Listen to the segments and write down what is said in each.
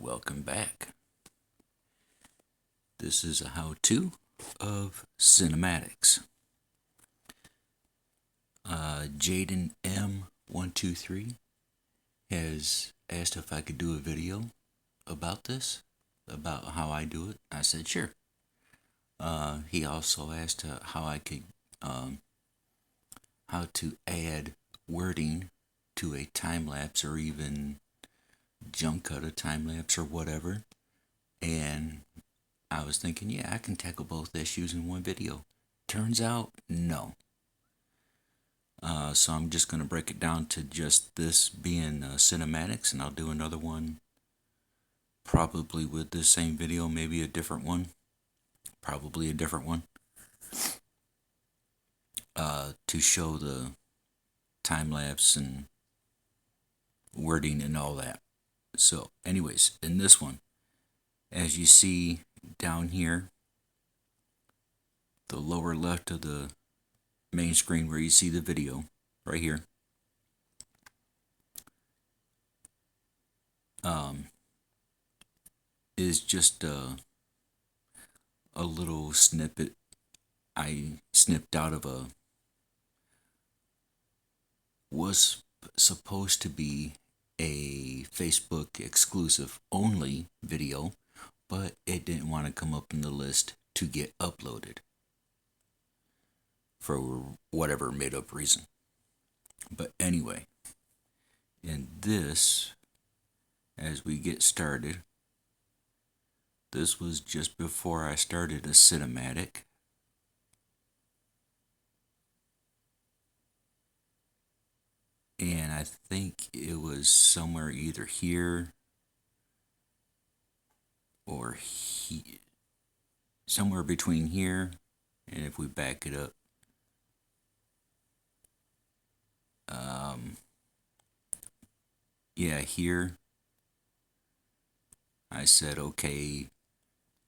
welcome back. This is a how-to of cinematics. Jaden M123 has asked if I could do a video about this, about how I do it. I said sure. He also asked how I could, how to add wording to a time lapse or even jump cut a time lapse or whatever. And I was thinking, yeah, I can tackle both issues in one video. Turns out, no. So I'm just going to break it down to just this being cinematics, and I'll do another one probably with this same video, maybe a different one, probably a different one, to show the time lapse and wording and all that. So anyways, in this one, as you see down here, the lower left of the main screen where you see the video, right here, is just a little snippet I snipped out of was supposed to be a Facebook exclusive only video, but it didn't want to come up in the list to get uploaded for whatever made up reason. But anyway, in this, as we get started, this was just before I started a cinematic. And I think it was somewhere either here or somewhere between here, and if we back it up, yeah, here, I said, okay,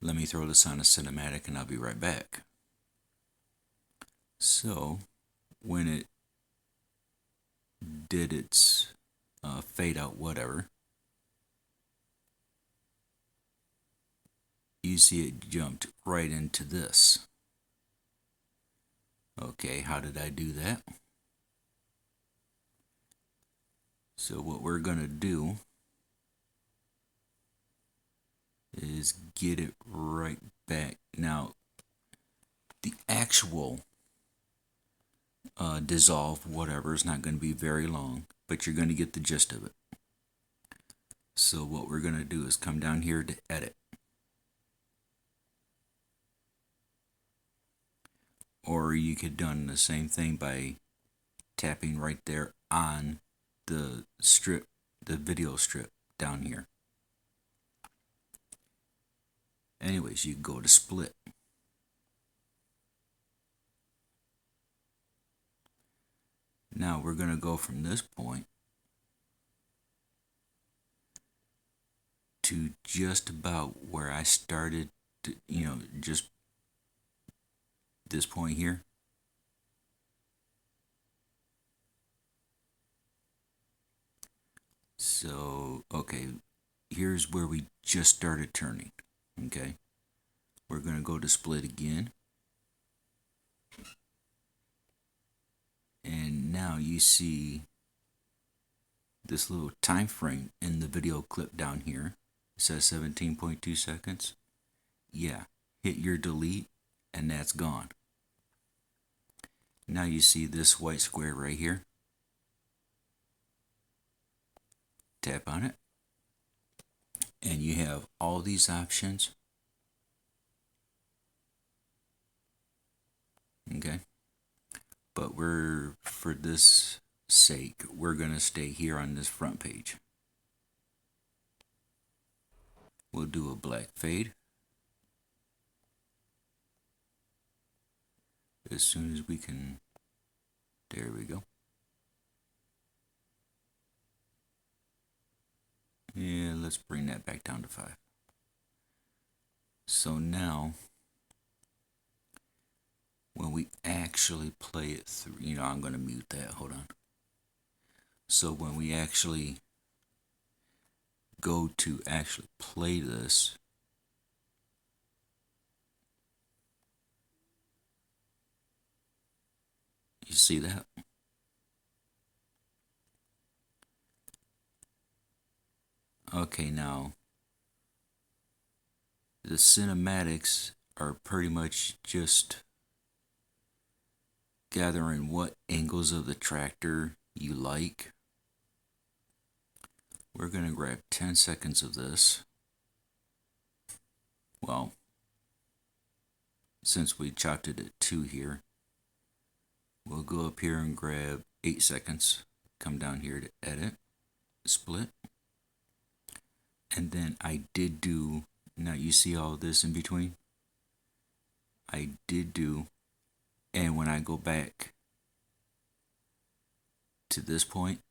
let me throw this on a cinematic and I'll be right back. So when it did its fade out whatever, you see it jumped right into this. Okay, how did I do that? So what we're going to do is get it right back. Now, the actual dissolve whatever is not going to be very long, but you're going to get the gist of it. So what we're going to do is come down here to edit. Or you could have done the same thing by tapping right there on the strip, the video strip down here. Anyways, you go to split. Now we're going to go from this point to just about where I started, to, just this point here. So, okay, here's where we just started turning, okay? We're going to go to split again. And now you see this little time frame in the video clip down here. It says 17.2 seconds. Yeah, hit your delete and that's gone. Now you see this white square right here. Tap on it. And you have all these options. Okay. But for this sake, we're going to stay here on this front page. We'll do a black fade. As soon as we can, there we go. Yeah, let's bring that back down to 5. So now, when we actually play it through, I'm going to mute that, hold on. So when we actually go to actually play this, you see that? Okay, now the cinematics are pretty much just gathering what angles of the tractor you like. We're going to grab 10 seconds of this. Well, since we chopped it at 2 here, we'll go up here and grab 8 seconds. Come down here to edit, split. And then I did do, now you see all this in between? I did do, and when I go back to this point,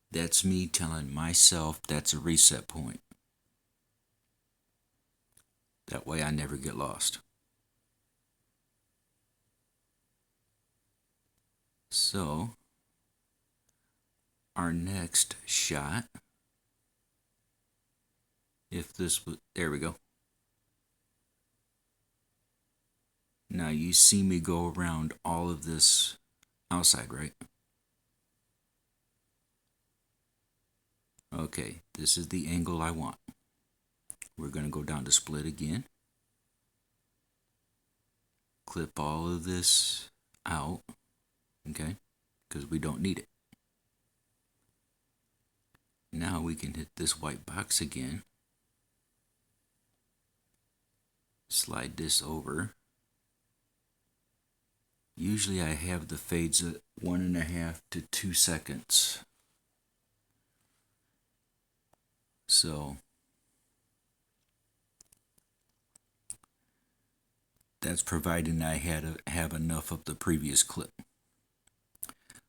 that's me telling myself that's a reset point. That way I never get lost. So, our next shot, if this was, there we go. Now you see me go around all of this outside, right? Okay, this is the angle I want. We're going to go down to split again. Clip all of this out, okay? Because we don't need it. Now we can hit this white box again. Slide this over. Usually I have the fades at 1.5 to 2 seconds. So that's providing I have enough of the previous clip.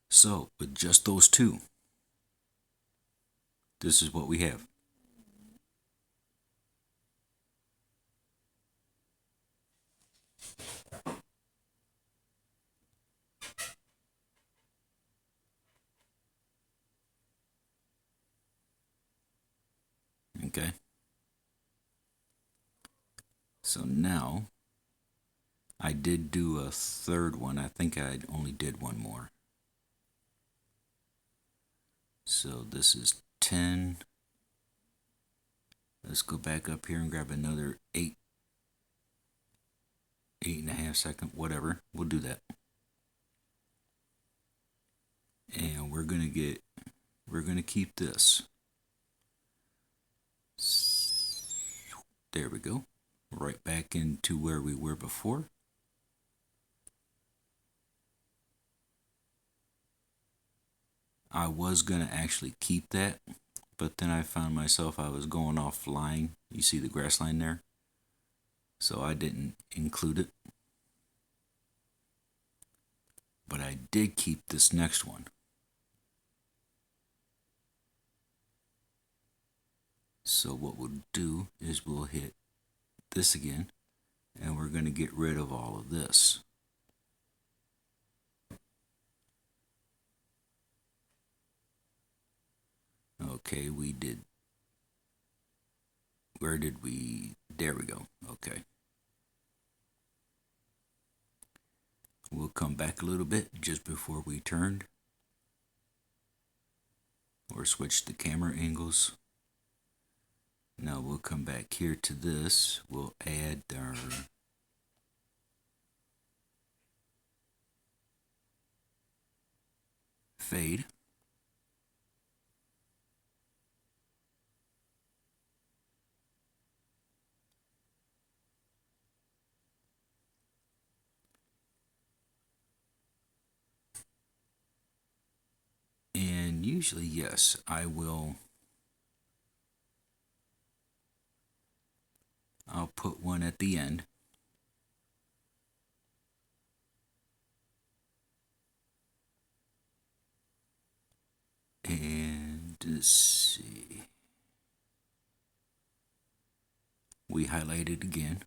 So with just those two, this is what we have. Okay. So now I did do a third one. I think I only did one more. So this is 10. Let's go back up here and grab another 8.5 second, whatever. We'll do that. And we're gonna keep this. There we go. Right back into where we were before. I was gonna actually keep that, but then I found myself I was going offline. You see the grass line there? So I didn't include it. But I did keep this next one. So what we'll do is we'll hit this again, and we're going to get rid of all of this. Okay, we did. Where did we? There we go. Okay. We'll come back a little bit just before we turned, or switch the camera angles. Now we'll come back here to this. We'll add our fade. And usually, yes, I'll put one at the end. And let's see. We highlight it again,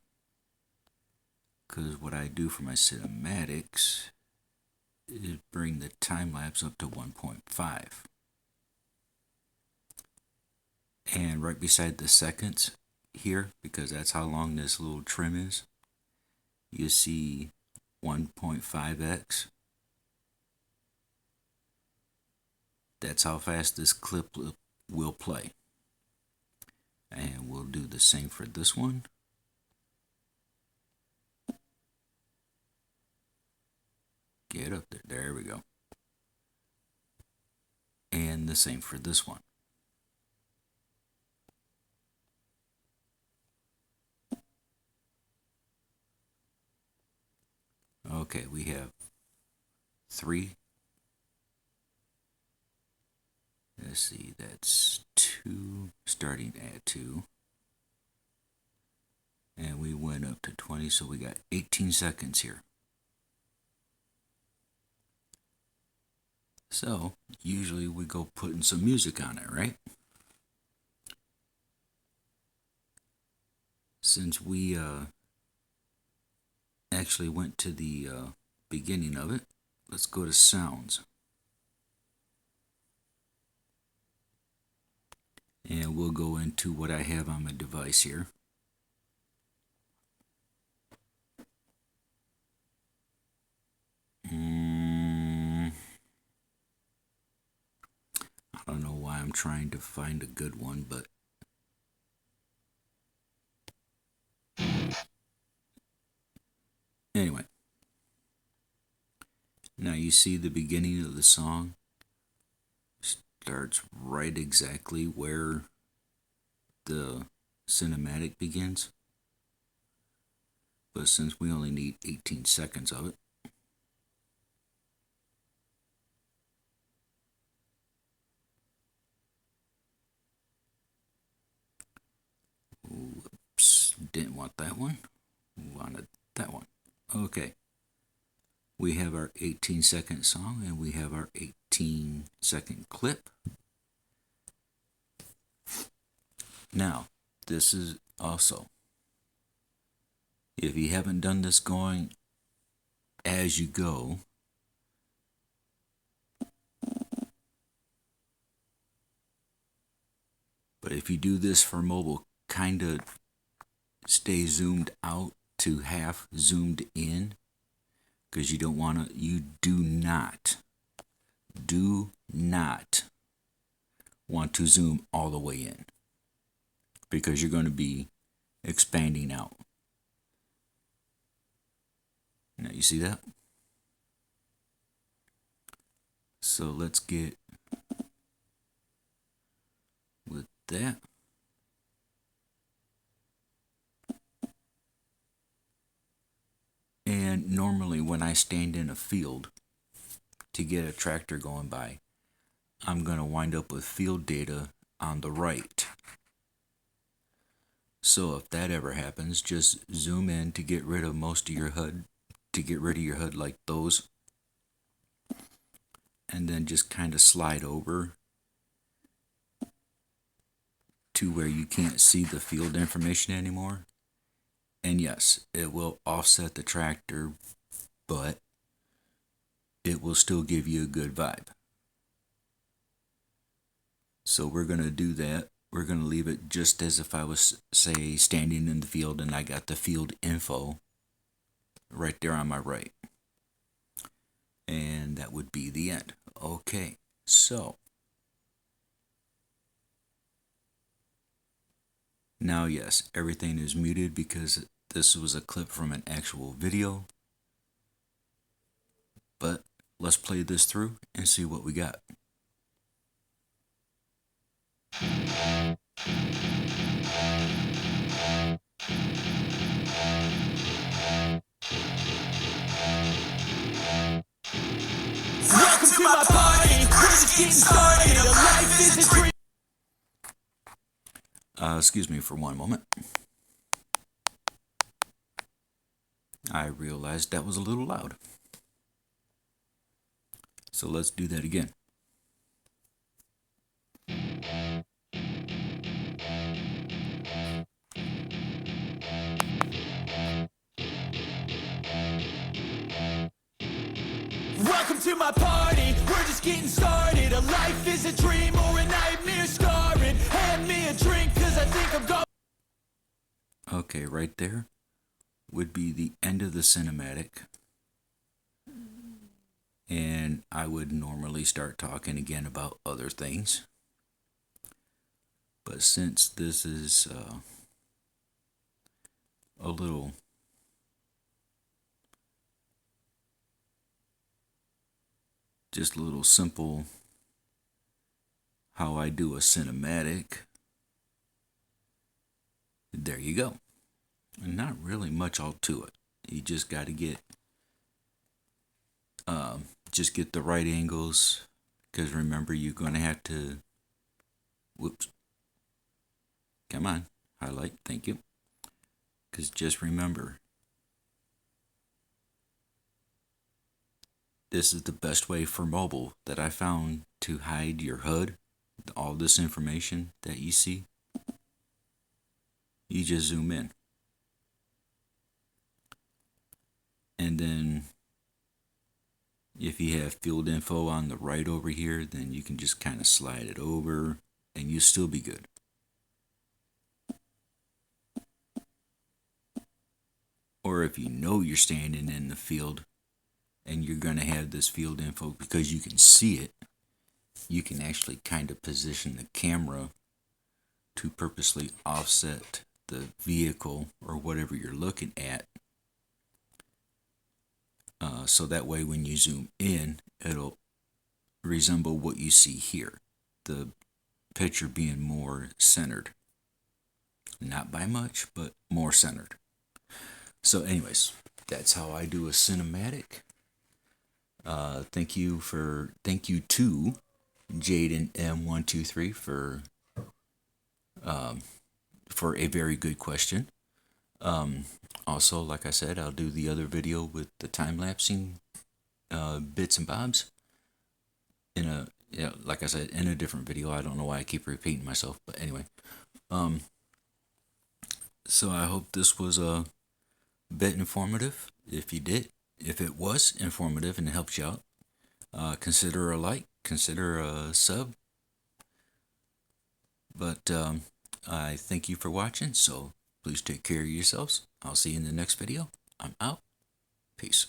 because what I do for my cinematics is bring the time lapse up to 1.5. And right beside the seconds here, because that's how long this little trim is, you see 1.5x. That's how fast this clip will play. And we'll do the same for this one. Get up there. There we go. And the same for this one. Okay, we have 3. Let's see, that's 2, starting at 2. And we went up to 20, so we got 18 seconds here. So, usually we go putting some music on it, right? Since we actually went to the beginning of it, let's go to sounds. And we'll go into what I have on my device here. I don't know why I'm trying to find a good one, but anyway. Now you see the beginning of the song starts right exactly where the cinematic begins. But since we only need 18 seconds of it, whoops, didn't want that one, wanted that one. Okay, we have our 18-second song and we have our 18-second clip. Now, this is also, if you haven't done this going as you go, but if you do this for mobile, kind of stay zoomed out to half zoomed in, because you don't want to, you do not want to zoom all the way in, because you're going to be expanding out. Now you see that? So let's get with that. And normally when I stand in a field to get a tractor going by, I'm going to wind up with field data on the right. So if that ever happens, just zoom in to get rid of most of your HUD, like those, and then just kind of slide over to where you can't see the field information anymore. And yes, it will offset the tractor, but it will still give you a good vibe. So we're going to do that. We're going to leave it just as if I was, say, standing in the field and I got the field info right there on my right. And that would be the end. Okay, so now, yes, everything is muted because this was a clip from an actual video. But let's play this through and see what we got. Welcome to my party. We're just getting started. A life is a dream. Excuse me for one moment. I realized that was a little loud. So let's do that again. Welcome to my party, we're just getting started. A life is a dream or a nightmare scarring. Hand me a drink. Okay, right there would be the end of the cinematic. And I would normally start talking again about other things. But since this is a little just a little simple how I do a cinematic, there you go. And not really much all to it. You just got to get the right angles, because remember, you're going to have to, whoops, come on, highlight, thank you. Because just remember, this is the best way for mobile that I found to hide your HUD, all this information that you see. You just zoom in. And then if you have field info on the right over here, then you can just kind of slide it over and you'll still be good. Or if you know you're standing in the field and you're going to have this field info because you can see it, you can actually kind of position the camera to purposely offset the vehicle or whatever you're looking at. So that way when you zoom in, it'll resemble what you see here. The picture being more centered. Not by much, but more centered. So anyways, that's how I do a cinematic. Thank you to Jaden M123 for a very good question. Also, like I said, I'll do the other video with the time-lapsing bits and bobs like I said, in a different video. I don't know why I keep repeating myself, but anyway. So I hope this was a bit informative. If it was informative and it helps you out, consider a like, consider a sub. But I thank you for watching, so please take care of yourselves. I'll see you in the next video. I'm out. Peace.